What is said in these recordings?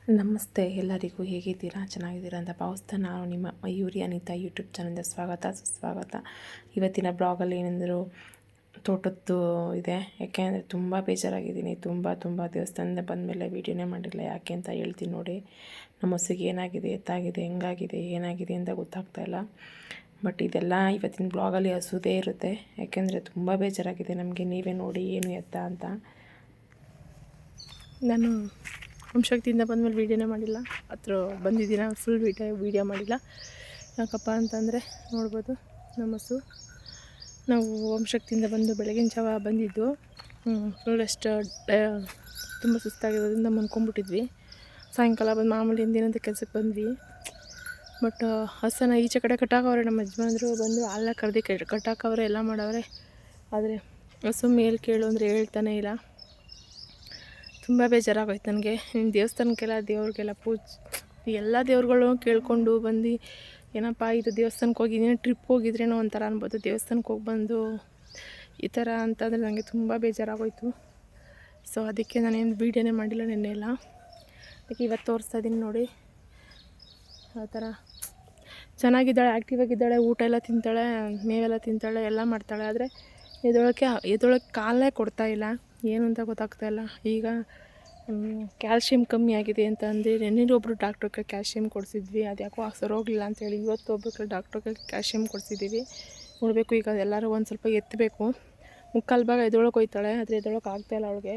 ನಮಸ್ತೆ ಎಲ್ಲರಿಗೂ, ಹೇಗಿದ್ದೀರಾ? ಚೆನ್ನಾಗಿದ್ದೀರಾ ಅಂತ ಭಾವಿಸ್ತಾ ನಾನು ನಿಮ್ಮ ಮಯೂರಿ ಅನಿತಾ ಯೂಟ್ಯೂಬ್ ಚಾನಲ್ಗೆ ಸುಸ್ವಾಗತ. ಇವತ್ತಿನ ಬ್ಲಾಗಲ್ಲಿ ಏನೆಂದರೂ ತೋಟದ್ದು ಇದೆ. ಯಾಕೆಂದರೆ ತುಂಬ ಬೇಜಾರಾಗಿದ್ದೀನಿ. ತುಂಬ ದೇವಸ್ಥಾನದಿಂದ ಬಂದಮೇಲೆ ವೀಡಿಯೋನೇ ಮಾಡಿಲ್ಲ. ಯಾಕೆ ಅಂತ ಹೇಳ್ತೀನಿ ನೋಡಿ. ನಮ್ಮ ಹಸುಗೆ ಏನಾಗಿದೆ, ಎತ್ತಾಗಿದೆ, ಹೆಂಗಾಗಿದೆ, ಏನಾಗಿದೆ ಅಂತ ಗೊತ್ತಾಗ್ತಾಯಿಲ್ಲ. ಬಟ್ ಇದೆಲ್ಲ ಇವತ್ತಿನ ಬ್ಲಾಗಲ್ಲಿ ಹಸುದೇ ಇರುತ್ತೆ. ಯಾಕೆಂದರೆ ತುಂಬ ಬೇಜಾರಾಗಿದೆ ನಮಗೆ. ನೀವೇ ನೋಡಿ ಏನು ಎತ್ತ ಅಂತ. ನಾನು ಶಕ್ತಿಯಿಂದ ಬಂದಮೇಲೆ ವೀಡಿಯೋನೇ ಮಾಡಿಲ್ಲ. ಹತ್ರ ಬಂದಿದ್ದೀನ ಫುಲ್ ವೀಡಿಯೋ ಮಾಡಿಲ್ಲ. ಯಾಕಪ್ಪ ಅಂತಂದರೆ ನೋಡ್ಬೋದು ನಮ್ಮ ಹಸು. ನಾವು ಶಕ್ತಿಯಿಂದ ಬಂದು ಬೆಳಗಿನ ಜಾವ ಬಂದಿದ್ದು. ಫುಲ್ ಎಷ್ಟು ತುಂಬ ಸುಸ್ತಾಗಿರೋದ್ರಿಂದ ಮನ್ಕೊಂಡ್ಬಿಟ್ಟಿದ್ವಿ. ಸಾಯಂಕಾಲ ಬಂದು ಮಾಮೂಲಿ ಹಿಂದಿನಂತೆ ಕೆಲಸಕ್ಕೆ ಬಂದ್ವಿ. ಬಟ್ ಹಸನ ಈಚೆ ಕಡೆ ಕಟ್ಟಾಕವ್ರೆ. ನಮ್ಮ ಯಜಮಾನ್ರು ಬಂದು ಹಾಲ ಕರೆದು ಕಟ್ಟಾಕವ್ರೆ, ಎಲ್ಲ ಮಾಡವ್ರೆ. ಆದರೆ ಹಸು ಮೇಲೆ ಕೇಳು ಅಂದರೆ ಹೇಳ್ತಾನೆ ಇಲ್ಲ. ತುಂಬ ಬೇಜಾರಾಗೋಯ್ತು ನನಗೆ. ದೇವಸ್ಥಾನಕ್ಕೆಲ್ಲ ದೇವ್ರಿಗೆಲ್ಲ ಎಲ್ಲ ದೇವ್ರುಗಳು ಕೇಳ್ಕೊಂಡು ಬಂದು ಏನಪ್ಪ ಇದು ದೇವಸ್ಥಾನಕ್ಕೆ ಹೋಗಿದ್ದೀನಿ, ಟ್ರಿಪ್ ಹೋಗಿದ್ರೇನೋ ಒಂಥರ ಅನ್ಬೋದು. ದೇವಸ್ಥಾನಕ್ಕೆ ಹೋಗಿ ಬಂದು ಈ ಥರ ಅಂತಂದರೆ ನನಗೆ ತುಂಬ ಬೇಜಾರಾಗೋಯ್ತು. ಸೊ ಅದಕ್ಕೆ ನಾನೇನು ವೀಡಿಯೋನೇ ಮಾಡಿಲ್ಲ ನೆನ್ನೆ ಎಲ್ಲ. ಅದಕ್ಕೆ ಇವತ್ತು ತೋರಿಸ್ತಾ ಇದ್ದೀನಿ ನೋಡಿ. ಆ ಥರ ಚೆನ್ನಾಗಿದ್ದಾಳೆ, ಆ್ಯಕ್ಟಿವ್ ಆಗಿದ್ದಾಳೆ, ಊಟ ಎಲ್ಲ ತಿಂತಾಳೆ, ಮೇವೆಲ್ಲ ತಿಂತಾಳೆ, ಎಲ್ಲ ಮಾಡ್ತಾಳೆ. ಆದರೆ ಎದೊಳಕ್ಕೆ ಕಾಲೇ ಕೊಡ್ತಾಯಿಲ್ಲ. ಏನು ಅಂತ ಗೊತ್ತಾಗ್ತಾಯಿಲ್ಲ. ಈಗ ಕ್ಯಾಲ್ಶಿಯಂ ಕಮ್ಮಿ ಆಗಿದೆ ಅಂತ ಅಂದು ನೆನ್ನೆನೊಬ್ಬರು ಡಾಕ್ಟ್ರಿಗೆ ಕ್ಯಾಲ್ಶಿಯಂ ಕೊಡಿಸಿದ್ವಿ. ಅದು ಯಾಕೋ ಸರೋಗಲಿಲ್ಲ ಅಂತೇಳಿ ಇವತ್ತು ಒಬ್ಬರು ಡಾಕ್ಟ್ರಿಗೆ ಕ್ಯಾಲ್ಶಿಯಂ ಕೊಡಿಸಿದ್ದೀವಿ. ನೋಡಬೇಕು ಈಗ ಎಲ್ಲರೂ ಒಂದು ಸ್ವಲ್ಪ ಎತ್ತಬೇಕು. ಮುಕ್ಕಾಲು ಭಾಗ ಎದೊಳಕ್ಕೆ ಹೋಯ್ತಾಳೆ, ಆದರೆ ಎದೊಳಕ್ಕೆ ಆಗ್ತಾಯಿಲ್ಲ ಅವಳಿಗೆ.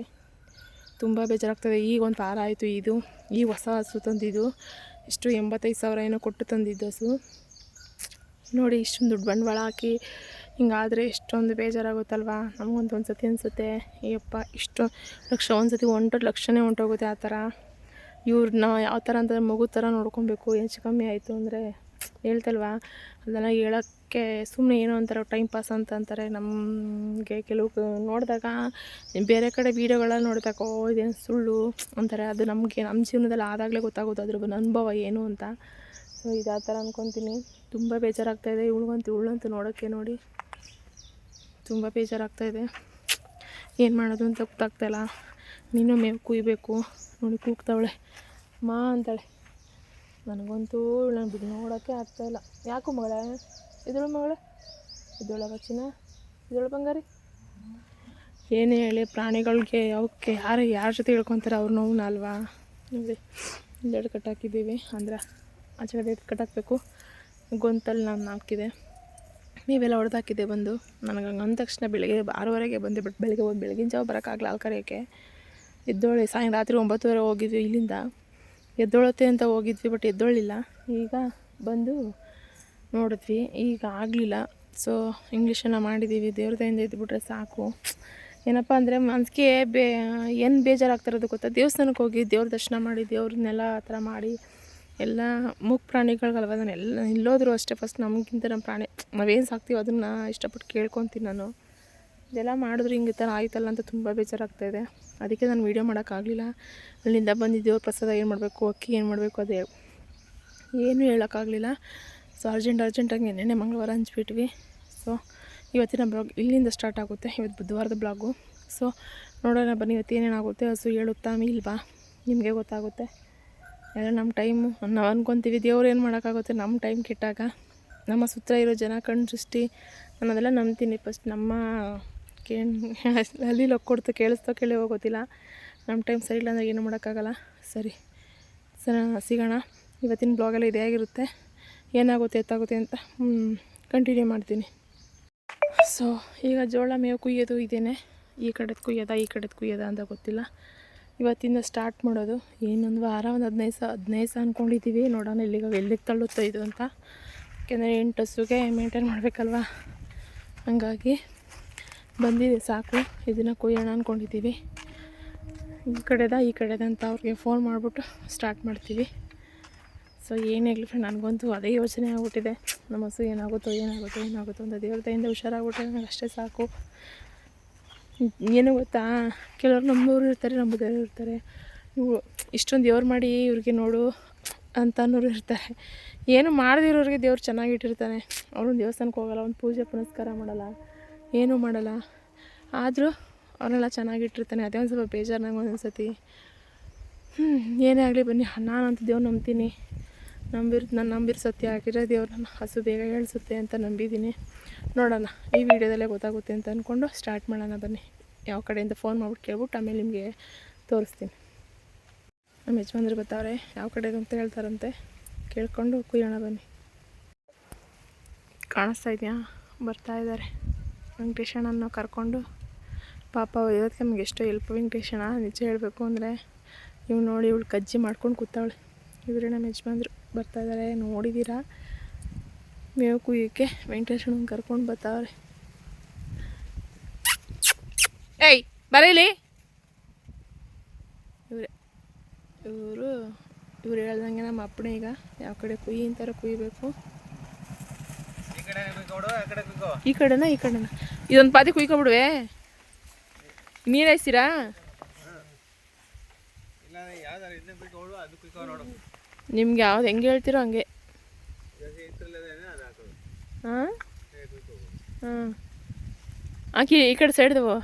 ತುಂಬ ಬೇಜಾರಾಗ್ತದೆ. ಈಗ ಒಂದು ವಾರ ಆಯಿತು. ಈ ಹೊಸ ಹಸು ತಂದಿದ್ದು ಇಷ್ಟು 85,000 ಏನೋ ಕೊಟ್ಟು ತಂದಿದ್ದು ಹಸು. ನೋಡಿ ಇಷ್ಟೊಂದು ದುಡ್ಡು ಬಂಡವಾಳ ಹಾಕಿ ಹಿಂಗಾದರೆ ಎಷ್ಟೊಂದು ಬೇಜಾರಾಗುತ್ತಲ್ವ. ನಮಗಂತೂ ಒಂದು ಸತಿ ಅನಿಸುತ್ತೆ, ಅಯ್ಯಪ್ಪ ಇಷ್ಟು ಲಕ್ಷ ಒಂದು ಸತಿ ಲಕ್ಷನೇ ಹೊಂಟೋಗುತ್ತೆ. ಆ ಥರ ಇವ್ರನ್ನ ಯಾವ ಥರ ಅಂತಂದರೆ ಮಗು ಥರ ನೋಡ್ಕೊಬೇಕು. ಹೆಚ್ಚು ಕಮ್ಮಿ ಆಯಿತು ಅಂದರೆ ಹೇಳ್ತಲ್ವ, ಅದೆಲ್ಲ ಹೇಳೋಕ್ಕೆ ಸುಮ್ಮನೆ ಏನೋ ಒಂಥರ ಟೈಮ್ ಪಾಸ್ ಅಂತ ಅಂತಾರೆ. ನಮಗೆ ಕೆಲವು ನೋಡಿದಾಗ ಬೇರೆ ಕಡೆ ವೀಡಿಯೋಗಳಲ್ಲಿ ನೋಡಿದಾಗ ಇದೇನು ಸುಳ್ಳು ಅಂತಾರೆ. ಅದು ನಮಗೆ ನಮ್ಮ ಜೀವನದಲ್ಲಿ ಆದಾಗಲೇ ಗೊತ್ತಾಗೋದು ಅದ್ರ ಅನುಭವ ಏನು ಅಂತ. ಸೊ ಇದು ಆ ಥರ ಅಂದ್ಕೊತೀನಿ. ತುಂಬ ಬೇಜಾರಾಗ್ತಾಯಿದೆ. ಇವಳಂತೂ ನೋಡೋಕ್ಕೆ ನೋಡಿ ತುಂಬ ಬೇಜಾರಾಗ್ತಾಯಿದೆ. ಏನು ಮಾಡೋದು ಅಂತ ಗೊತ್ತಾಗ್ತಾಯಿಲ್ಲ. ನೀನು ಮೇವು ಕುಯ್ಬೇಕು ನೋಡಿ, ಕೂಗ್ತಾವಳೆ ಮಾ ಅಂತಾಳೆ. ನನಗಂತೂ ಇವಳನ್ನ ಬಿದ್ದು ನೋಡೋಕ್ಕೆ ಆಗ್ತಾಯಿಲ್ಲ. ಯಾಕೋ ಮಗಳೇ, ಇದೊಳ ಬಚ್ಚಿನ, ಇದೊಳ ಬಂಗಾರಿ. ಏನೇ ಹೇಳಿ ಪ್ರಾಣಿಗಳಿಗೆ ಅವಕ್ಕೆ ಯಾರ ಜೊತೆ ಹೇಳ್ಕೊತಾರೆ ಅವ್ರ ನೋವನ್ನ ಅಲ್ವಾ. ನೋಡಿ ಎರಡು ಕಟ್ಟಾಕಿದ್ದೀವಿ, ಅಂದ್ರೆ ಆಚೆ ಕಡೆ ಕಟ್ಟಾಕಬೇಕು. ಗೊಂತಲ್ಲಿ ನಾನು ಹಾಕಿದೆ, ನೀವೆಲ್ಲ ಹೊಡೆದಾಕಿದ್ದೆ ಬಂದು. ನನಗೆ ಹಂಗೆ ಅಂದ ತಕ್ಷಣ ಬೆಳಗ್ಗೆ 6:30ಗೆ ಬಂದೆ. ಬಟ್ ಬೆಳಗಿನ ಜಾವ ಬರೋಕ್ಕಾಗಲ್ಲ ಹಾಲು ಕರೆಯೋಕ್ಕೆ. ಎದ್ದೋಳೆ ರಾತ್ರಿ 9:30 ಹೋಗಿದ್ವಿ ಇಲ್ಲಿಂದ. ಎದ್ದೋಳತ್ತೆ ಅಂತ ಹೋಗಿದ್ವಿ, ಬಟ್ ಎದ್ದೋಳಿಲ್ಲ. ಈಗ ಬಂದು ನೋಡಿದ್ವಿ, ಈಗ ಆಗಲಿಲ್ಲ. ಸೊ ಇಂಗ್ಲೀಷನ್ನು ಮಾಡಿದ್ದೀವಿ. ದೇವ್ರ ದಯಿಂದ ಇದ್ಬಿಟ್ರೆ ಸಾಕು. ಏನಪ್ಪ ಅಂದರೆ ಮನಸ್ಸಿಗೆ ಏನು ಬೇಜಾರಾಗ್ತಿರೋದು ಗೊತ್ತಾ, ದೇವಸ್ಥಾನಕ್ಕೆ ಹೋಗಿ ದೇವ್ರ ದರ್ಶನ ಮಾಡಿ ದೇವ್ರನ್ನೆಲ್ಲ ಆ ಥರ ಮಾಡಿ ಎಲ್ಲ ಮೂಕ್ ಪ್ರಾಣಿಗಳಿಗಲ್ವ. ನಾನು ಎಲ್ಲೋದ್ರೂ ಅಷ್ಟೇ ಫಸ್ಟ್ ನಮಗಿಂತ ನಮ್ಮ ಪ್ರಾಣಿ ನಾವೇನು ಸಾಕ್ತೀವೋ ಅದನ್ನು ಇಷ್ಟಪಟ್ಟು ಕೇಳ್ಕೊತೀನಿ ನಾನು. ಇದೆಲ್ಲ ಮಾಡಿದ್ರು ಹಿಂಗೆ ಥರ ಆಯ್ತಲ್ಲ ಅಂತ ತುಂಬ ಬೇಜಾರಾಗ್ತಾಯಿದೆ. ಅದಕ್ಕೆ ನಾನು ವೀಡಿಯೋ ಮಾಡೋಕ್ಕಾಗಲಿಲ್ಲ. ಅಲ್ಲಿಂದ ಬಂದಿದ್ದೇವೆ. ಪ್ರಸಾದ ಏನು ಮಾಡಬೇಕು, ಅಕ್ಕಿ ಏನು ಮಾಡಬೇಕು, ಅದೇ ಏನೂ ಹೇಳೋಕ್ಕಾಗಲಿಲ್ಲ. ಸೊ ಅರ್ಜೆಂಟಾಗಿ ನೆನ್ನೆ ಮಂಗಳವಾರ ಹಂಚ್ಬಿಟ್ವಿ. ಸೊ ಇವತ್ತಿನ ಬ್ಲಾಗ್ ಇಲ್ಲಿಂದ ಸ್ಟಾರ್ಟ್ ಆಗುತ್ತೆ. ಇವತ್ತು ಬುಧವಾರದ ಬ್ಲಾಗು. ಸೊ ನೋಡೋಣ ಬನ್ನಿ ಇವತ್ತು ಏನೇನಾಗುತ್ತೆ. ಹಸು ಹೇಳುತ್ತಾ ಇಲ್ವಾ ನಿಮಗೆ ಗೊತ್ತಾಗುತ್ತೆ. ಎಲ್ಲ ನಮ್ಮ ಟೈಮು ನಾವು ಅಂದ್ಕೊತೀವಿ. ದೇವ್ರು ಏನು ಮಾಡೋಕ್ಕಾಗುತ್ತೆ ನಮ್ಮ ಟೈಮ್ ಕೆಟ್ಟಾಗ. ನಮ್ಮ ಸುತ್ತ ಇರೋ ಜನ ಕಣ್ಣು ದೃಷ್ಟಿ ಅನ್ನೋದೆಲ್ಲ ನಂಬ್ತೀನಿ. ಫಸ್ಟ್ ನಮ್ಮ ಅಲ್ಲಿ ಕೊಡ್ತು ಕೇಳಿಸ್ತೋ ಕೇಳಿವೋ ಗೊತ್ತಿಲ್ಲ. ನಮ್ಮ ಟೈಮ್ ಸರಿ ಇಲ್ಲ ಅಂದರೆ ಏನು ಮಾಡೋಕ್ಕಾಗಲ್ಲ. ಸರಿ ಸಿಗೋಣ. ಇವತ್ತಿನ ಬ್ಲಾಗೆಲ್ಲ ಇದೇ ಆಗಿರುತ್ತೆ. ಏನಾಗುತ್ತೆ ಎತ್ತಾಗುತ್ತೆ ಅಂತ ಕಂಟಿನ್ಯೂ ಮಾಡ್ತೀನಿ. ಸೊ ಈಗ ಜೋಳ ಮೇವು ಕುಯ್ಯೋದು ಇದೇನೆ. ಈ ಕಡೆದು ಕುಯ್ಯೋದ ಅಂತ ಗೊತ್ತಿಲ್ಲ. ಇವತ್ತಿಂದ ಸ್ಟಾರ್ಟ್ ಮಾಡೋದು. ಏನೊಂದು ವಾರ ಒಂದು 15 ಅಂದ್ಕೊಂಡಿದ್ದೀವಿ. ನೋಡೋಣ ಎಲ್ಲಿಗೆ ತಳ್ಳುತ್ತೋ ಇದು ಅಂತ. ಯಾಕೆಂದರೆ 8 ಹಸುಗೆ ಮೇಂಟೈನ್ ಮಾಡಬೇಕಲ್ವ. ಹಾಗಾಗಿ ಬಂದಿದೆ ಸಾಕು. ಇದನ್ನು ಕುಯ್ಯೋಣ ಅಂದ್ಕೊಂಡಿದ್ದೀವಿ. ಈ ಕಡೆದ ಅಂತ ಅವ್ರಿಗೆ ಫೋನ್ ಮಾಡಿಬಿಟ್ಟು ಸ್ಟಾರ್ಟ್ ಮಾಡ್ತೀವಿ. ಸೊ ಏನಾಗಲಿ ಫ್ರೆಂಡ್, ನನಗಂತೂ ಅದೇ ಯೋಚನೆ ಆಗ್ಬಿಟ್ಟಿದೆ. ನಮ್ಮ ಹಸು ಏನಾಗುತ್ತೋ ಅಂತ. ದೇವ್ರ ದಯಿಂದ ಹುಷಾರಾಗ್ಬಿಟ್ರೆ ನನಗೆ ಅಷ್ಟೇ ಸಾಕು. ಏನು ಗೊತ್ತಾ, ಕೆಲವ್ರು ನಮ್ಮೂರು ಇರ್ತಾರೆ, ನಂಬುದವರು ಇರ್ತಾರೆ. ಇವು ಇಷ್ಟೊಂದು ದೇವ್ರು ಮಾಡಿ ಇವ್ರಿಗೆ ನೋಡು ಅಂತ ಅನ್ನೋರು ಇರ್ತಾರೆ. ಏನು ಮಾಡದಿರೋರಿಗೆ ದೇವ್ರು ಚೆನ್ನಾಗಿಟ್ಟಿರ್ತಾನೆ. ಅವ್ರನ್ನ ದೇವಸ್ಥಾನಕ್ಕೆ ಹೋಗೋಲ್ಲ, ಒಂದು ಪೂಜೆ ಪುನಸ್ಕಾರ ಮಾಡೋಲ್ಲ, ಏನೂ ಮಾಡೋಲ್ಲ. ಆದರೂ ಅವರೆಲ್ಲ ಚೆನ್ನಾಗಿಟ್ಟಿರ್ತಾನೆ. ಅದೇ ಒಂದು ಸ್ವಲ್ಪ ಬೇಜಾರು ನಂಗೆ ಒಂದೊಂದು ಸತಿ. ಏನೇ ಆಗಲಿ ಬನ್ನಿ, ನಾನಂತೂ ದೇವ್ರು ನಂಬ್ತೀನಿ. ನಾನು ನಂಬಿರೋ ಸತ್ಯ ಆಗಿರೋ ದೇವ್ರು ನನ್ನ ಹಸು ಬೇಗ ಹೇಳಿಸುತ್ತೆ ಅಂತ ನಂಬಿದ್ದೀನಿ. ನೋಡೋಣ, ಈ ವಿಡಿಯೋದಲ್ಲೇ ಗೊತ್ತಾಗುತ್ತೆ ಅಂತ ಅಂದ್ಕೊಂಡು ಸ್ಟಾರ್ಟ್ ಮಾಡೋಣ ಬನ್ನಿ. ಯಾವ ಕಡೆಯಿಂದ ಫೋನ್ ಮಾಡ್ಬಿಟ್ಟು ಕೇಳ್ಬಿಟ್ಟು ಆಮೇಲೆ ನಿಮಗೆ ತೋರಿಸ್ತೀನಿ. ನಮ್ಮ ಯಜಮಾನ್ರು ಬರ್ತಾವ್ರೆ, ಯಾವ ಕಡೆ ಅಂತ ಹೇಳ್ತಾರಂತೆ, ಕೇಳ್ಕೊಂಡು ಕುಯ್ಯೋಣ ಬನ್ನಿ. ಕಾಣಿಸ್ತಾ ಇದೆಯಾ? ಬರ್ತಾಯಿದ್ದಾರೆ ವೆಂಕಟೇಶಣ್ಣನ ಕರ್ಕೊಂಡು. ಪಾಪ ಇವತ್ತು ನಮ್ಗೆ ಎಷ್ಟೋ ಹೆಲ್ಪ್ ವೆಂಕಟೇಶಣ್ಣ. ನಿಜ ಹೇಳಬೇಕು ಅಂದರೆ ಇವ್ಳು ನೋಡಿ, ಇವಳು ಕಜ್ಜಿ ಮಾಡ್ಕೊಂಡು ಕೂತಾವಳೆ. ಇವರೇ ನಮ್ಮ ಯಜಮಾನ್ರು ಬರ್ತಾಯಿದ್ದಾರೆ, ನೋಡಿದ್ದೀರಾ? ಮೇವು ಕುಯ್ಯೋಕ್ಕೆ ವೆಂಕಟೇಶಣ್ಣನ ಕರ್ಕೊಂಡು ಬರ್ತಾವ್ರೆ. ಏಯ್ ಬರೀಲಿ, ಇವರು ಹೇಳ್ದಂಗೆ ನಮ್ಮ ಅಪ್ಪಣೆ. ಈಗ ಯಾವ ಕಡೆ ಕುಯ್ಯಿ ಅಂತಾರೆ ಕುಯ್ಬೇಕು. ಈ ಕಡೆನಾ ಇದೊಂದು ಪಾತಿ ಕುಯ್ಕೊಬಿಡುವೆ. ನೀರು ಹಾಯ್ಸಿರಾ? ನಿಮ್ಗೆ ಯಾವ್ದು ಹೆಂಗೆ ಹೇಳ್ತೀರೋ ಹಂಗೆ. ಹಾಂ ಹಾಂ ಹಾಕಿ ಈ ಕಡೆ ಸೈಡ್ದವು.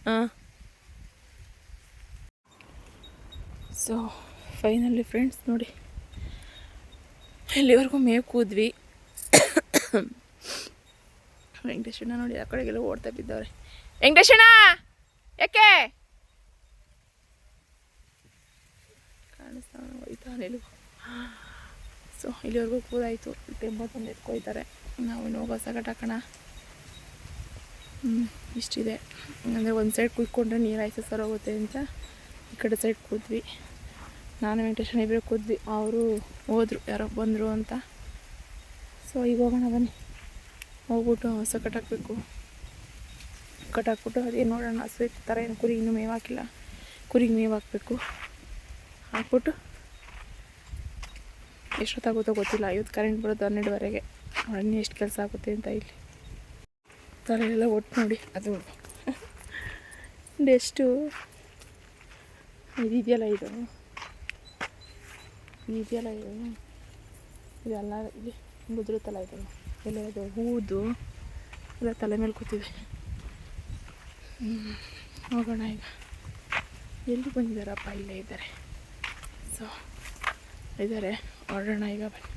ಹಾಂ. ಸೊ ಫೈನಲಿ ಫ್ರೆಂಡ್ಸ್ ನೋಡಿ, ಇಲ್ಲಿವರೆಗೂ ಮೇವು ಕೂದ್ವಿ. ವೆಂಕಟೇಶಣ್ಣ ನೋಡಿ ಆ ಕಡೆಗೆಲ್ಲ ಓಡ್ತಾ ಬಿದ್ದವ್ರೆ. ವೆಂಕಟೇಶಣ್ಣ ಯಾಕೆ ಕಾಣಿಸ್ತಾ ಹೋಯ್ತಾನೆ ಇಲ್ಲಿಗೂ. ಸೊ ಇಲ್ಲಿವರೆಗೂ ಕೂದಾಯಿತು. ಟೆಂಪೋ ತಂದು ಎತ್ಕೊಯ್ತಾರೆ. ನಾವು ಇನ್ನು ಹೋಗೋ ಸಗಟ್ ಹಾಕೋಣ. ಇಷ್ಟಿದೆ ಅಂದರೆ ಒಂದು ಸೈಡ್ ಕುಯ್ಕೊಂಡ್ರೆ ನೀರು ಆಯ್ತು ಸರ್ ಹೋಗುತ್ತೆ ಅಂತ ಈ ಕಡೆ ಸೈಡ್ ಕೂದ್ವಿ. ನಾನು ವೆಂಕಟೇಶಣ್ಣ ಇಬ್ಬರು ಕೂದ್ವಿ. ಅವರು ಹೋದರು, ಯಾರೋ ಬಂದರು ಅಂತ. ಸೊ ಈಗ ಹೋಗೋಣ ಬನ್ನಿ. ಹೋಗ್ಬಿಟ್ಟು ಹಸು ಕಟ್ಟಾಕಬೇಕು. ಕಟ್ಟಾಕ್ಬಿಟ್ಟು ಅದೇ ನೋಡೋಣ. ಹಸು ಥರ ಏನು ಕುರಿಗೆ ಇನ್ನೂ ಮೇವು ಹಾಕಿಲ್ಲ. ಕುರಿಗೆ ಮೇವು ಹಾಕಬೇಕು. ಹಾಕ್ಬಿಟ್ಟು ಎಷ್ಟೊತ್ತಾಗುತ್ತೋ ಗೊತ್ತಿಲ್ಲ. ಇವತ್ತು ಕರೆಂಟ್ ಬರೋದು 12ವರೆಗೆ. ಇನ್ನೂ ಎಷ್ಟು ಕೆಲಸ ಆಗುತ್ತೆ ಅಂತ. ಇಲ್ಲಿ ತಲೆಯೆಲ್ಲ ಒಟ್ಟು ನೋಡಿ, ಅದು ಎಷ್ಟು ಇದೆಯಲ್ಲ ಇದೆಯಲ್ಲ ಇದೆಲ್ಲ ಇಲ್ಲಿ ಬುದ್ರುತ್ತಲ್ಲ ಇದು ಎಲ್ಲ. ಇದು ಹೂದು ಎಲ್ಲ ತಲೆ ಮೇಲೆ ಕೂತಿದೆ. ಹೋಗೋಣ ಈಗ. ಎಲ್ಲಿ ಬಂದಿದ್ದಾರಪ್ಪ? ಇಲ್ಲೇ ಇದ್ದಾರೆ. ಸೊ ಇದ್ದಾರೆ, ಹೊರಡೋಣ ಈಗ ಬನ್ನಿ.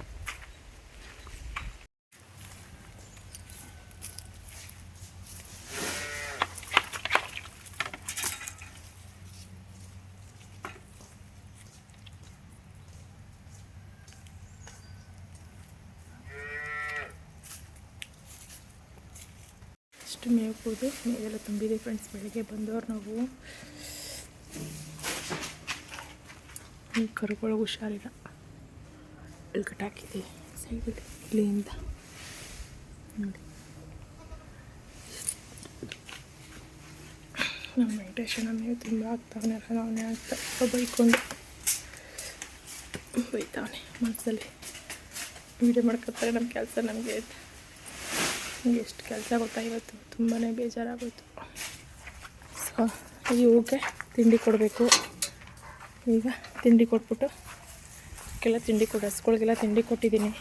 ಅಷ್ಟು ಮೇವು ಕೂದು ಮೇವೆಲ್ಲ ತುಂಬಿದೆ ಫ್ರೆಂಡ್ಸ್. ಬೆಳಿಗ್ಗೆ ಬಂದವ್ರು ನಾವು. ಈ ಕರುಗಳಿಗೆ ಹುಷಾರಿಲ್ಲ, ಇಲ್ಲಿ ಕಟ್ಟಾಕಿದ್ದೀವಿ ಸೈಡಲ್ಲಿ ಇಲ್ಲಿಂದ ನೋಡಿ. ನಮ್ಮ ವೆಂಕಟೇಶಣ್ಣ ಮೇವು ತುಂಬ ಆಗ್ತಾವನೆ. ಅವನೇ ಆಗ್ತಾ ಬೈಕೊಂಡು ಬೈತಾವನೆ ಮನಸ್ಸಲ್ಲಿ. ವೀಡಿಯೋ ಮಾಡ್ಕೊತಾರೆ ನಮ್ಮ ಕೆಲಸ ನಮಗೆ. ನಮಗೆ ಎಷ್ಟು ಕೆಲಸ ಗೊತ್ತಾ ಇವತ್ತು, ತುಂಬಾ ಬೇಜಾರಾಗೋಯ್ತು. ಸೊ ಇವಕ್ಕೆ ತಿಂಡಿ ಕೊಡಬೇಕು. ಈಗ ತಿಂಡಿ ಕೊಟ್ಬಿಟ್ಟು ಕೆಲ ತಿಂಡಿ ಕೊಟ್ಟು ಹಸ್ಗಳಿಗೆಲ್ಲ ತಿಂಡಿ ಕೊಟ್ಟಿದ್ದೀನಿ.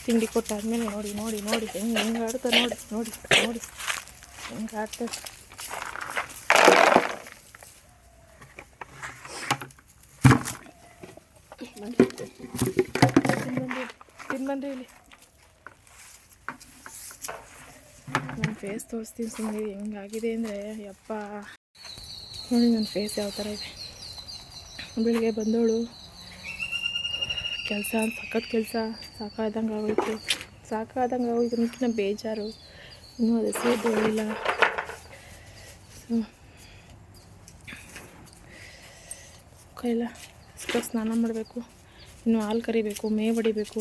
ತಿಂಡಿ ಕೊಟ್ಟಾದ್ಮೇಲೆ ನೋಡಿ ನೋಡಿ ನೋಡಿ ಹೆಂಗೆ ಆಡ್ತಾರೆ ನೋಡಿ ನೋಡಿ ನೋಡಿ ಹೆಂಗೆ ಆಡ್ತಾರೆ. ತಿನ್ಬಂದ್ರಿ ಇಲ್ಲಿ. ನನ್ನ ಫೇಸ್ ತೋರಿಸ್ತೀನಿ ಸುಮ್ಮನೆ. ಹೆಂಗಾಗಿದೆ ಅಂದರೆ ಯಪ್ಪ ನೋಡಿ ನನ್ನ ಫೇಸ್ ಯಾವ ಥರ ಇದೆ. ಬೆಳಿಗ್ಗೆ ಬಂದವಳು ಕೆಲಸ ಸಖತ್ ಕೆಲಸ ಸಾಕಾದಂಗೆ ಆಗೋಯ್ತು. ಅದಕ್ಕಿಂತ ಬೇಜಾರು. ಇನ್ನೂ ಅದು ಸೇರಿಲ್ಲ. ಸೊ ಕೈಲ ಸ್ನಾನ ಮಾಡಬೇಕು. ಇನ್ನು ಹಾಲು ಕರಿಬೇಕು, ಮೇವು ಹೊಡಿಬೇಕು.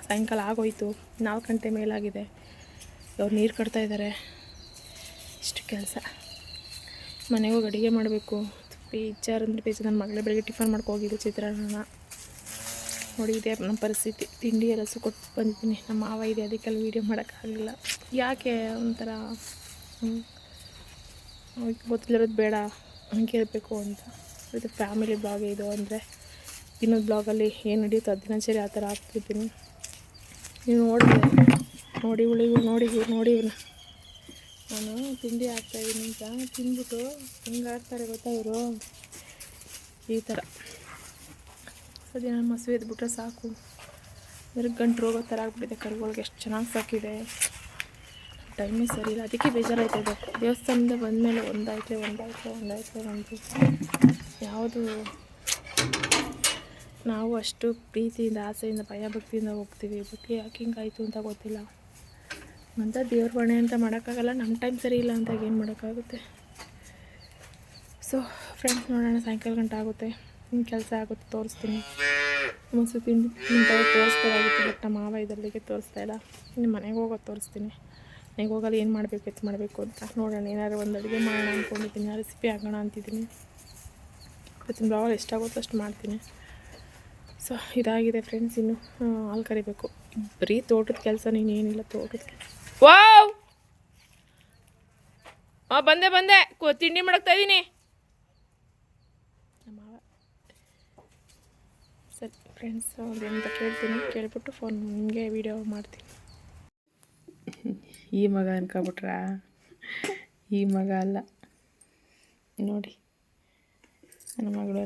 ಸಾಯಂಕಾಲ ಆಗೋಯ್ತು, 4 ಗಂಟೆ ಮೇಲಾಗಿದೆ. ಅವ್ರು ನೀರು ಕಟ್ತಾಯಿದ್ದಾರೆ. ಇಷ್ಟು ಕೆಲಸ. ಮನೆಗೆ ಹೋಗಿ ಅಡುಗೆ ಮಾಡಬೇಕು. ಬೇಜಾರಂದರೆ ಬೇಜಾರು. ನನ್ನ ಮಗಳೇ ಬೆಳಗ್ಗೆ ಟಿಫನ್ ಮಾಡ್ಕೋಗಿದ್ದು ಚಿತ್ರಾನ್ನ. ನೋಡಿ ಇದೆ ನಮ್ಮ ಪರಿಸ್ಥಿತಿ. ತಿಂಡಿ ಎಲ್ಲ ಕೊಟ್ಟು ಬಂದಿದ್ದೀನಿ. ನಮ್ಮ ಮಾವ ಇದೆ, ಅದಕ್ಕೆಲ್ಲ ವೀಡಿಯೋ ಮಾಡೋಕ್ಕಾಗಲಿಲ್ಲ. ಯಾಕೆ ಒಂಥರ ಗೊತ್ತಿರೋದು ಬೇಡ ಹಂಗೆ ಇರಬೇಕು ಅಂತ. ಇದು ಫ್ಯಾಮಿಲಿ ಬ್ಲಾಗ್ ಇದು. ಅಂದರೆ ಇನ್ನೊಂದು ಬ್ಲಾಗಲ್ಲಿ ಏನು ನಡೆಯುತ್ತೋ ದಿನಚರಿ ಆ ಥರ ಹಾಕ್ತಿರ್ತೀನಿ. ನೀವು ನೋಡಿದೆ ನೋಡಿ ಇವಳು ನೋಡಿ ಇವನ್ನ ನಾನು ತಿಂಡಿ ಹಾಕ್ತಾಯಿದ್ದೀನಿ ಅಂತ ತಿಂದ್ಬಿಟ್ಟು ಹೆಂಗೆ ಆಡ್ತಾರೆ ಗೊತ್ತಾ ಇವರು ಈ ಥರ. ಸದ್ಯ ನಾನು ಮೊಸರು ಎದ್ಬಿಟ್ರೆ ಸಾಕು, ಗಂಟು ರೋಗೋ ಥರ ಆಗ್ಬಿಟ್ಟಿದೆ. ಕರುಗಳಿಗೆ ಎಷ್ಟು ಚೆನ್ನಾಗಿ ಸಾಕಿದೆ, ಟೈಮೇ ಸರಿ ಇಲ್ಲ, ಅದಕ್ಕೆ ಬೇಜಾರಾಯ್ತದೆ. ದೇವಸ್ಥಾನದಿಂದ ಬಂದಮೇಲೆ ಒಂದಾಯ್ತು ಯಾವುದು ನಾವು ಅಷ್ಟು ಪ್ರೀತಿಯಿಂದ ಆಸೆಯಿಂದ ಭಯ ಭಕ್ತಿಯಿಂದ ಹೋಗ್ತೀವಿ. ಭಕ್ತಿ ಯಾಕೆ ಹಿಂಗಾಯಿತು ಅಂತ ಗೊತ್ತಿಲ್ಲ ಅಂತ. ದೇವ್ರ ಹೊಣೆ ಅಂತ ಮಾಡೋಕ್ಕಾಗಲ್ಲ. ನಮ್ಮ ಟೈಮ್ ಸರಿ ಇಲ್ಲ ಅಂತಾಗ ಏನು ಮಾಡೋಕ್ಕಾಗುತ್ತೆ. ಸೊ ಫ್ರೆಂಡ್ಸ್, ನೋಡೋಣ ಸಾಯಂಕಾಲ ಗಂಟೆ ಆಗುತ್ತೆ, ಇನ್ನು ಕೆಲಸ ಆಗುತ್ತೆ, ತೋರಿಸ್ತೀನಿ. ಮೊಸರು ತಿಂಡಿ ತೋರಿಸ್ಬೋದಾಗಿತ್ತು, ಬಟ್ ನಮ್ಮ ಮಾವ ಇದರಲ್ಲಿಗೆ ತೋರಿಸ್ತಾ ಇಲ್ಲ. ಇನ್ನು ಮನೆಗೆ ಹೋಗೋದು ತೋರಿಸ್ತೀನಿ. ಮನೆಗೆ ಹೋಗೋದು ಏನು ಮಾಡಬೇಕು ಎತ್ತು ಮಾಡಬೇಕು ಅಂತ ನೋಡೋಣ. ಏನಾದ್ರು ಒಂದು ಅಡುಗೆ ಮಾಡೋಣ ಅಂದ್ಕೊಂಡಿದ್ದೀನಿ, ರೆಸಿಪಿ ಆಗೋಣ ಅಂತಿದ್ದೀನಿ. ಇವತ್ತಿನ ಬ್ಲಾಗಲ್ಲಿ ಎಷ್ಟಾಗುತ್ತೋ ಅಷ್ಟು ಮಾಡ್ತೀನಿ. ಸೊ ಇದಾಗಿದೆ ಫ್ರೆಂಡ್ಸ್. ಇನ್ನು ಹಾಲು ಕರಿಬೇಕು. ಬರೀ ತೋಟದ ಕೆಲಸ, ನೀನೇನಿಲ್ಲ ತೋಟದ ಕೆಲಸ. ವಾವ್, ಬಂದೆ ತಿಂಡಿ ಮಾಡ್ತಾಯಿದ್ದೀನಿ. ನಮ್ಮ ಮಾವ ಸರಿ ಫ್ರೆಂಡ್ಸ್, ಅಂತ ಕೇಳ್ತೀನಿ. ಕೇಳಿಬಿಟ್ಟು ಫೋನ್ ನಿಮಗೆ ವೀಡಿಯೋ ಮಾಡ್ತೀನಿ. ಈ ಮಗ ಅನ್ಕೊಬಿಟ್ರ, ಈ ಮಗ ಅಲ್ಲ ನೋಡಿ, ನನ್ನ ಮಗಳು,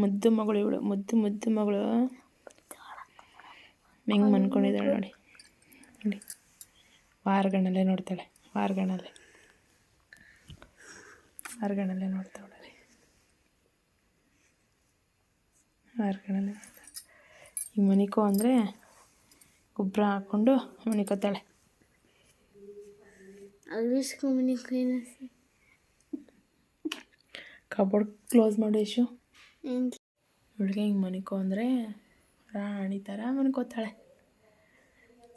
ಮುದ್ದು ಮಗಳು ಇವಳು, ಮುದ್ದು ಮಗಳು ಹೆಂಗೆ ಮನ್ಕೊಂಡಿದ್ದಾಳೆ ನೋಡಿ. ವಾರಗಣಲ್ಲೇ ನೋಡ್ತಾಳೆ, ವಾರಗಣಲ್ಲೇ ನೋಡ್ತಾಳೆ, ವಾರಗಣಲ್ಲೇ ನೋಡ್ತಾಳೆ. ಈಗ ಮನಿಕೋ ಅಂದರೆ ಗೊಬ್ಬರ ಹಾಕ್ಕೊಂಡು ಮನಿಕೋತಾಳೆ. ಕಬೋರ್ಡ್ ಕ್ಲೋಸ್ ಮಾಡಿ ಯಶು. ಇವಳಿಗೆ ಹಿಂಗೆ ಮನಿಕೋ ಅಂದರೆ ರಾಣಿ ಥರ ಮನ್ಕೋತಾಳೆ.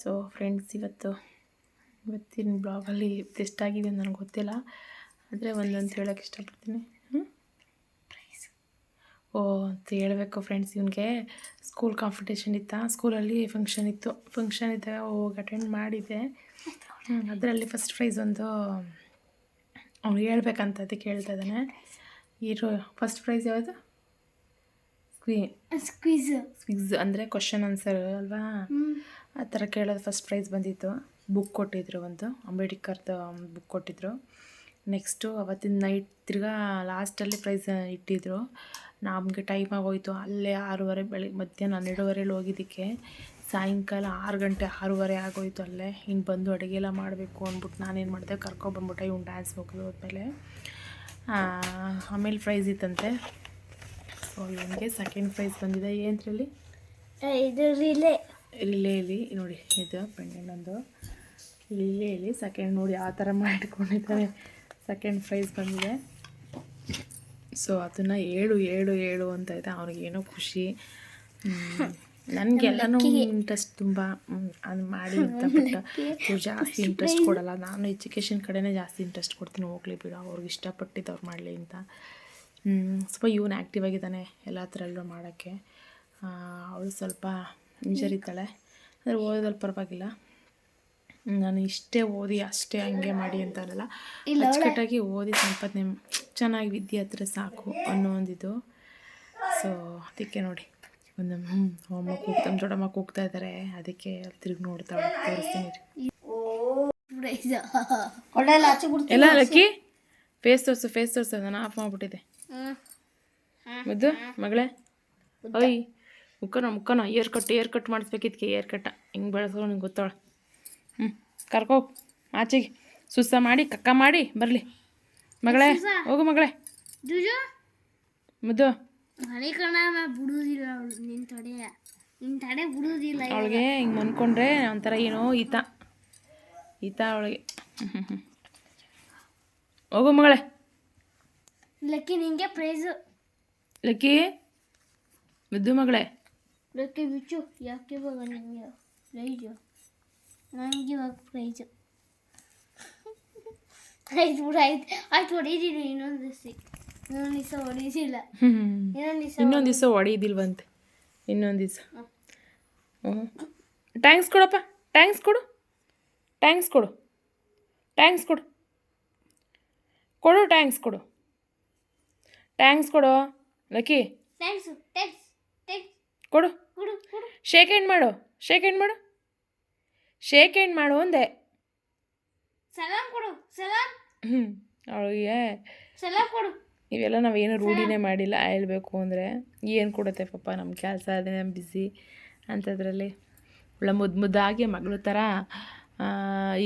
ಸೊ ಫ್ರೆಂಡ್ಸ್, ಇವತ್ತಿನ ಬ್ಲಾಗಲ್ಲಿ ಎಷ್ಟಾಗಿದೆ ನನಗೆ ಗೊತ್ತಿಲ್ಲ, ಆದರೆ ಒಂದಂತ ಹೇಳೋಕ್ಕೆ ಇಷ್ಟಪಡ್ತೀನಿ. ಅಂತ ಹೇಳಬೇಕು ಫ್ರೆಂಡ್ಸ್. ಇವನಿಗೆ ಸ್ಕೂಲ್ ಕಾಂಪಿಟೇಷನ್ ಇತ್ತಾ, ಸ್ಕೂಲಲ್ಲಿ ಫಂಕ್ಷನ್ ಇದ್ದಾಗ ಹೋಗಿ ಅಟೆಂಡ್ ಮಾಡಿದ್ದೆ. ಅದರಲ್ಲಿ ಫಸ್ಟ್ ಪ್ರೈಸ್ ಒಂದು ಅವ್ನಿಗೆ ಹೇಳ್ಬೇಕಂತ, ಅದಕ್ಕೆ ಹೇಳ್ತಾ ಇದ್ದಾನೆ. ಫಸ್ಟ್ ಪ್ರೈಸ್ ಯಾವುದು? ಸ್ಕ್ವಿಝ್ ಅಂದರೆ ಕ್ವಶನ್ ಆನ್ಸರ್ ಅಲ್ವಾ, ಆ ಥರ ಕೇಳೋದು ಫಸ್ಟ್ ಪ್ರೈಸ್ ಬಂದಿತ್ತು. ಬುಕ್ ಕೊಟ್ಟಿದ್ರು, ಒಂದು ಅಂಬೇಡ್ಕರ್ದು ಬುಕ್ ಕೊಟ್ಟಿದ್ರು. ನೆಕ್ಸ್ಟು ಅವತ್ತಿನ ನೈಟ್ ತಿರ್ಗಾ ಲಾಸ್ಟಲ್ಲಿ ಪ್ರೈಸ್ ಇಟ್ಟಿದ್ರು. ನಮಗೆ ಟೈಮ್ ಆಗೋಯ್ತು. ಅಲ್ಲೇ 6:30 ಬೆಳಿಗ್ಗೆ ಮಧ್ಯಾಹ್ನ 12:30 ಹೋಗಿದ್ದಕ್ಕೆ ಸಾಯಂಕಾಲ 6:30 ಆಗೋಯ್ತು ಅಲ್ಲೇ. ಇನ್ನು ಬಂದು ಅಡುಗೆ ಎಲ್ಲ ಮಾಡಬೇಕು ಅಂದ್ಬಿಟ್ಟು ನಾನೇನು ಮಾಡಿದೆ, ಕರ್ಕೊಬಂದ್ಬಿಟ್ಟೆ. ಇವ್ನು ಡ್ಯಾನ್ಸ್ ಹೋದ್ಮೇಲೆ ಆಮೇಲೆ ಪ್ರೈಸ್ ಇತ್ತಂತೆ. ಸೊ ಇವನಿಗೆ ಸೆಕೆಂಡ್ ಪ್ರೈಸ್ ಬಂದಿದೆ. ಏನಂತೇಳಿ ಇದು ರಿಲೇಲಿ ನೋಡಿ, ಇದು ಪೆಂಡೆಂಟೊಂದು ರಿಲೇಲಿ ಸೆಕೆಂಡ್ ನೋಡಿ ಯಾವ ಥರ ಮಾಡಿಕೊಂಡಿದ್ದಾರೆ. ಸೆಕೆಂಡ್ ಪ್ರೈಸ್ ಬಂದಿದೆ. ಸೊ ಅದನ್ನು ಹೇಳು ಅಂತ ಇದೆ. ಅವ್ನಿಗೇನೋ ಖುಷಿ. ನನಗೆಲ್ಲನೂ ಇಂಟ್ರೆಸ್ಟ್ ತುಂಬ ಅದು ಮಾಡಿ ಅಂತ, ಬಟ್ ಜಾಸ್ತಿ ಇಂಟ್ರೆಸ್ಟ್ ಕೊಡಲ್ಲ. ನಾನು ಎಜುಕೇಷನ್ ಕಡೆನೇ ಜಾಸ್ತಿ ಇಂಟ್ರೆಸ್ಟ್ ಕೊಡ್ತೀನಿ. ಹೋಗ್ಲಿ ಬಿಡು, ಅವ್ರಿಗೆ ಇಷ್ಟಪಟ್ಟಿದ್ದು ಅವ್ರು ಮಾಡಲಿ ಅಂತ. ಸ್ವಲ್ಪ ಇವನು ಆ್ಯಕ್ಟಿವ್ ಆಗಿದ್ದಾನೆ ಎಲ್ಲ ಥರಲ್ಲೂ ಮಾಡೋಕ್ಕೆ. ಅವಳು ಸ್ವಲ್ಪ ಹಿಂಜರಿತಾಳೆ, ಅಂದರೆ ಓದೋದಲ್ಲಿ ಪರವಾಗಿಲ್ಲ. ನಾನು ಇಷ್ಟೇ ಓದಿ ಅಷ್ಟೇ ಹಂಗೆ ಮಾಡಿ ಅಂತ ಅನ್ನಲ್ಲ, ಅಚ್ಚುಕಟ್ಟಾಗಿ ಓದಿ ಸಂಪಾದನೆ ಚೆನ್ನಾಗಿ ವಿದ್ಯೆ ಹತ್ರ ಸಾಕು ಅನ್ನೋ ಒಂದಿದು. ಸೊ ಅದಕ್ಕೆ ನೋಡಿ, ಒಂದು ಅಮ್ಮ ಕೂಗ್ತಾ ದೊಡ್ಡಮ್ಮ ಕೂಗ್ತಾ ಇದ್ದಾರೆ, ಅದಕ್ಕೆ ತಿರುಗಿ ನೋಡ್ತಾಳೆ. ತೋರಿಸ್ತೀನಿ ಎಲ್ಲ. ಲಕ್ಕಿ ಫೇಸ್ ತೋರಿಸು ನಾನು ಆಫ್ ಮಾಡಿಬಿಟ್ಟಿದ್ದೆ. ಮುದ್ದು ಮಗಳೇ, ಓಯ್ ಮುಕ್ಕನ ಏರ್ ಕಟ್ ಮಾಡಿಸ್ಬೇಕಿದ್ಕೆ. ಏರ್ ಕಟ್ಟ ಹಿಂಗೆ ಬೆಳೆಸೋ ನಿಂಗೆ ಗೊತ್ತಾಳೆ. ಕರ್ಕೋ ಆಚೆಗೆ, ಸುಸ್ಸ ಮಾಡಿ ಕಕ್ಕ ಮಾಡಿ ಬರಲಿ ಮಗಳೇ. ಹೋಗು ಮಗಳೇ. ಮುದ್ದು ಅವಳಿಗೆ ಹಿಂಗೆ ಮನ್ಕೊಂಡ್ರೆ ಒಂಥರ ಏನೋ ಈತ ಅವಳಿಗೆ. ಹೋಗು ಮಗಳೇ. ಲಕ್ಕಿ ನಿಂಗೆ ಪ್ರೈಸು. ಲಕ್ಕಿ ಮುದ್ದು ಮಗಳೇ. ಲಕ್ಕಿ ಬಿಚ್ಚು, ಯಾಕೆ ಇವಾಗ ನಿಮಗೆ ಪ್ರೈಜು? ನನಗೆ ಇವಾಗ ಪ್ರೈಜು. ಆಯ್ತು ಹೊಡೀತೀನಿ. ಇನ್ನೊಂದು ದಿವಸ ಹೊಡೀಸಿಲ್ಲ. ಇನ್ನೊಂದು ದಿವಸ ಹೊಡೀದಿಲ್ವಂತೆ. ಇನ್ನೊಂದು ದಿವಸ ಟ್ಯಾಂಕ್ಸ್ ಕೊಡಪ್ಪ. ಟ್ಯಾಂಕ್ಸ್ ಕೊಡು ಲಕ್ಕಿ. ಕೊಡು. ಶೇಕ್ ಹ್ಯಾಂಡ್ ಮಾಡು ಅಂದೆ. ಸಲಾಮ್ ಕೊಡು ಸಲಾಮ್ ಅವಳಿಗೆ ಸಲಾಮ್ ಕೊಡು. ಇವೆಲ್ಲ ನಾವೇನು ರೂಢಿನೇ ಮಾಡಿಲ್ಲ ಹೇಳ್ಬೇಕು ಅಂದರೆ. ಏನು ಕೊಡುತ್ತೆ ಪಾಪ ನಮ್ಮ ಕೆಲಸ ಅದೇ ನಮ್ಮ ಬ್ಯುಸಿ ಅಂಥದ್ರಲ್ಲಿ ಒಳ್ಳೆ ಮುದ್ದಾಗಿ ಮಗಳು ಥರ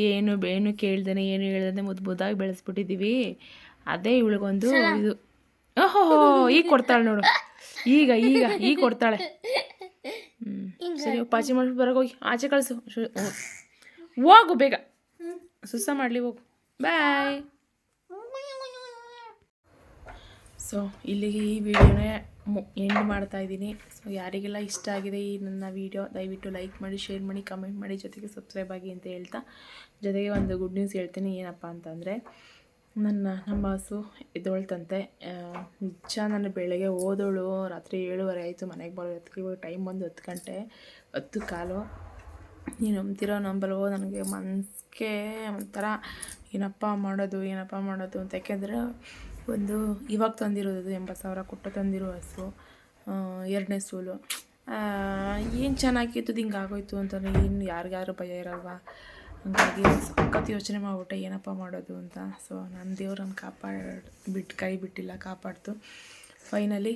ಏನು ಕೇಳ್ದೇನೆ ಏನು ಹೇಳ್ದೇ ಮುದ್ದಾಗಿ ಬೆಳೆಸ್ಬಿಟ್ಟಿದ್ದೀವಿ. ಅದೇ ಇವಳಿಗೊಂದು ಇದು. ಓಹೋ ಈಗ ಕೊಡ್ತಾಳೆ ನೋಡು, ಈಗ ಕೊಡ್ತಾಳೆ. ಸರಿ ಪಾಚಿ ಮಾಡ್ಬಿಟ್ಟು ಬರೋಗೋಗಿ ಆಚೆ ಕಳಿಸು. ಹೋಗು ಬೇಗ, ಸುಸ್ಸ ಮಾಡಲಿ, ಹೋಗು. ಬಾಯ್. ಸೊ ಇಲ್ಲಿಗೆ ಈ ವಿಡಿಯೋನೇ ಎಂಡ್ ಮಾಡ್ತಾಯಿದ್ದೀನಿ. ಸೊ ಯಾರಿಗೆಲ್ಲ ಇಷ್ಟ ಆಗಿದೆ ಈ ನನ್ನ ವಿಡಿಯೋ ದಯವಿಟ್ಟು ಲೈಕ್ ಮಾಡಿ, ಶೇರ್ ಮಾಡಿ, ಕಮೆಂಟ್ ಮಾಡಿ, ಜೊತೆಗೆ ಸಬ್ಸ್ಕ್ರೈಬ್ ಆಗಿ ಅಂತ ಹೇಳ್ತಾ, ಜೊತೆಗೆ ಒಂದು ಗುಡ್ ನ್ಯೂಸ್ ಹೇಳ್ತೀನಿ. ಏನಪ್ಪ ಅಂತಂದರೆ ನಮ್ಮ ಹಸು ಎದ್ದೊಳ್ತಂತೆ. ನಿಜ ನಾನು ಬೆಳಗ್ಗೆ ಹೋದವಳು ರಾತ್ರಿ 7:30 ಆಯಿತು ಮನೆಗೆ ಬರೋದಕ್ಕೆ. ಇವಾಗ ಟೈಮ್ ಬಂದು 10 ಗಂಟೆ 10:15. ನೀನು ನಂಬಲ್ವೋ, ನನಗೆ ಮನಸ್ಸಿಗೆ ಒಂಥರ ಏನಪ್ಪ ಮಾಡೋದು ಅಂತ. ಯಾಕೆಂದರೆ ಒಂದು ಇವಾಗ ತಂದಿರೋದು 80,000 ಕೊಟ್ಟು ತಂದಿರೋ ಹಸು, 2ನೇ ಸೂಲು. ಏನು ಚೆನ್ನಾಗಿತ್ತು ಹಿಂಗೆ ಆಗೋಯ್ತು ಅಂತಂದರೆ ಏನು ಯಾರಿಗಾರು ಭಯ ಇರಲ್ವಾ? ಹಾಗಾಗಿ ಸಖತ್ ಯೋಚನೆ ಮಾಡಿಬಿಟ್ಟೆ ಏನಪ್ಪ ಮಾಡೋದು ಅಂತ. ಸೊ ನನ್ನ ದೇವ್ರು ನನ್ನ ಕೈ ಬಿಟ್ಟಿಲ್ಲ, ಕಾಪಾಡ್ತು. ಫೈನಲಿ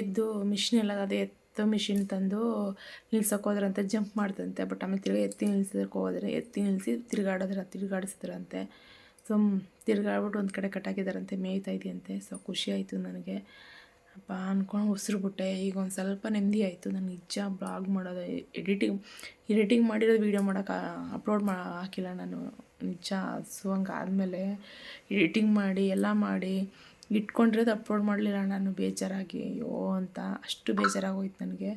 ಎದ್ದು ಮಿಷಿನ್ ಎಲ್ಲ ಅದೇ ಎತ್ತು ಮಿಷಿನ್ ತಂದು ನಿಲ್ಸೋಕೋದ್ರಂತೆ, ಜಂಪ್ ಮಾಡ್ತಂತೆ. ಬಟ್ ಆಮೇಲೆ ತಿರ್ಗಿ ಎತ್ತಿ ನಿಲ್ಲಿಸಿ ತಿರುಗಾಡಿಸಿದ್ರಂತೆ. ಸೊ ತಿರ್ಗಾಡ್ಬಿಟ್ಟು ಒಂದು ಕಡೆ ಕಟ್ಟಾಕಿದಾರಂತೆ, ಮೇಯ್ತಾ ಇದೆಯಂತೆ. ಸೊ ಖುಷಿ ಆಯಿತು ನನಗೆ. ಅಪ್ಪ ಅಂದ್ಕೊಂಡು ಉಸಿರು ಬಿಟ್ಟೆ. ಈಗ ಒಂದು ಸ್ವಲ್ಪ ನೆಮ್ಮದಿ ಆಯಿತು. ನಾನು ನಿಜ ಬ್ಲಾಗ್ ಮಾಡೋದು ಎಡಿಟಿಂಗ್ ಮಾಡಿರೋದು ವೀಡಿಯೋ ಅಪ್ಲೋಡ್ ಹಾಕಿಲ್ಲ ನಾನು. ನಿಜ ಸೊ ಹಂಗಾದ್ಮೇಲೆ ಎಡಿಟಿಂಗ್ ಮಾಡಿ ಎಲ್ಲ ಮಾಡಿ ಇಟ್ಕೊಂಡಿರೋದು ಅಪ್ಲೋಡ್ ಮಾಡಲಿಲ್ಲ ನಾನು, ಬೇಜಾರಾಗಿ ಅಯ್ಯೋ ಅಂತ. ಅಷ್ಟು ಬೇಜಾರಾಗೋಯ್ತು ನನಗೆ.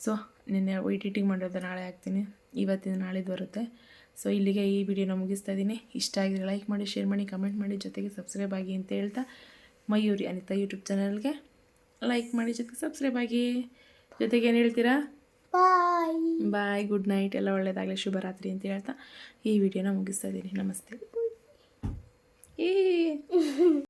ಸೊ ನಿನ್ನೆ ಎಡಿಟಿಂಗ್ ಮಾಡಿರೋದು ನಾಳೆ ಹಾಕ್ತೀನಿ, ಇವತ್ತಿನ ನಾಳಿದ್ದು ಬರುತ್ತೆ. ಸೊ ಇಲ್ಲಿಗೆ ಈ ವಿಡಿಯೋನ ಮುಗಿಸ್ತಾ ಇದ್ದೀನಿ. ಇಷ್ಟ ಆಗಿದ್ರೆ ಲೈಕ್ ಮಾಡಿ, ಶೇರ್ ಮಾಡಿ, ಕಮೆಂಟ್ ಮಾಡಿ, ಜೊತೆಗೆ ಸಬ್ಸ್ಕ್ರೈಬ್ ಆಗಿ ಅಂತ ಹೇಳ್ತಾ, ಮಯೂರಿ ಅನಿತಾ ಯೂಟ್ಯೂಬ್ ಚಾನಲ್ಗೆ ಲೈಕ್ ಮಾಡಿ, ಜೊತೆಗೆ ಸಬ್ಸ್ಕ್ರೈಬ್ ಆಗಿ. ಜೊತೆಗೆ ಏನು ಹೇಳ್ತೀರಾ? ಬಾಯ್, ಗುಡ್ ನೈಟ್, ಎಲ್ಲ ಒಳ್ಳೆಯದಾಗಲಿ, ಶುಭರಾತ್ರಿ ಅಂತ ಹೇಳ್ತಾ ಈ ವಿಡಿಯೋನ ಮುಗಿಸ್ತಾ ಇದ್ದೀನಿ. ನಮಸ್ತೆ.